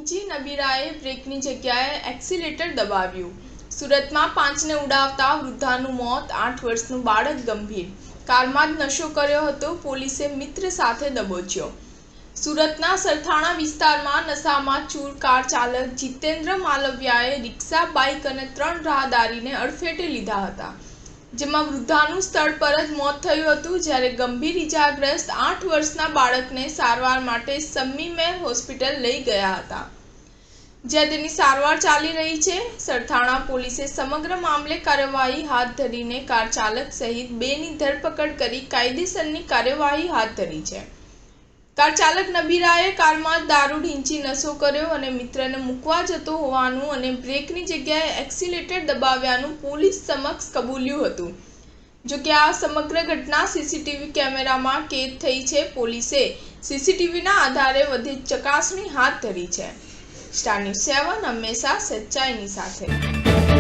ઢીંચી નબીરાએ બ્રેકની જગ્યાએ એક્સિલેટર દબાવ્યું। સુરતમાં 5ને ઉડાવતા વૃદ્ધાનું મોત, 8 વર્ષનું બાળક ગંભીર। કારમાં જ નશો કર્યો હતો, પોલીસે મિત્ર સાથે દબોચ્યો। સુરતના સરથાણા વિસ્તારમાં નશામાં ચૂર કાર ચાલક જીતેન્દ્ર માલવિયાએ રિક્ષા, બાઇક અને 3 રાહદારીને અડફેટે લીધા હતા, જેમાં વૃદ્ધાનું સ્થળ પર જ મોત થયું હતું, જ્યારે ગંભીર ઇજાગ્રસ્ત 8 વર્ષના બાળકને સારવાર માટે સમ્મીમેર હોસ્પિટલ લઈ ગયા હતા, જ્યાં તેની સારવાર ચાલી રહી છે। સરથાણા પોલીસે સમગ્ર મામલે કાર્યવાહી હાથ ધરીને કાર ચાલક સહિત 2ની ધરપકડ કરી કાયદેસરની કાર્યવાહી હાથ ધરી છે। કાર ચાલક નબીરાએ કારમાં દારૂ ઢીંચી નશો કર્યો અને મિત્રને મૂકવા જતો હોવાનું અને બ્રેકની જગ્યાએ એક્સિલેટર દબાવ્યાનું પોલીસ સમક્ષ કબૂલ્યું હતું। જોકે આ સમગ્ર ઘટના સીસીટીવી કેમેરામાં કેદ થઈ છે। પોલીસે સીસીટીવીના આધારે વધુ ચકાસણી હાથ ધરી છે। સ્ટાર ન્યૂઝ 7 હંમેશા સચ્ચાઈની સાથે।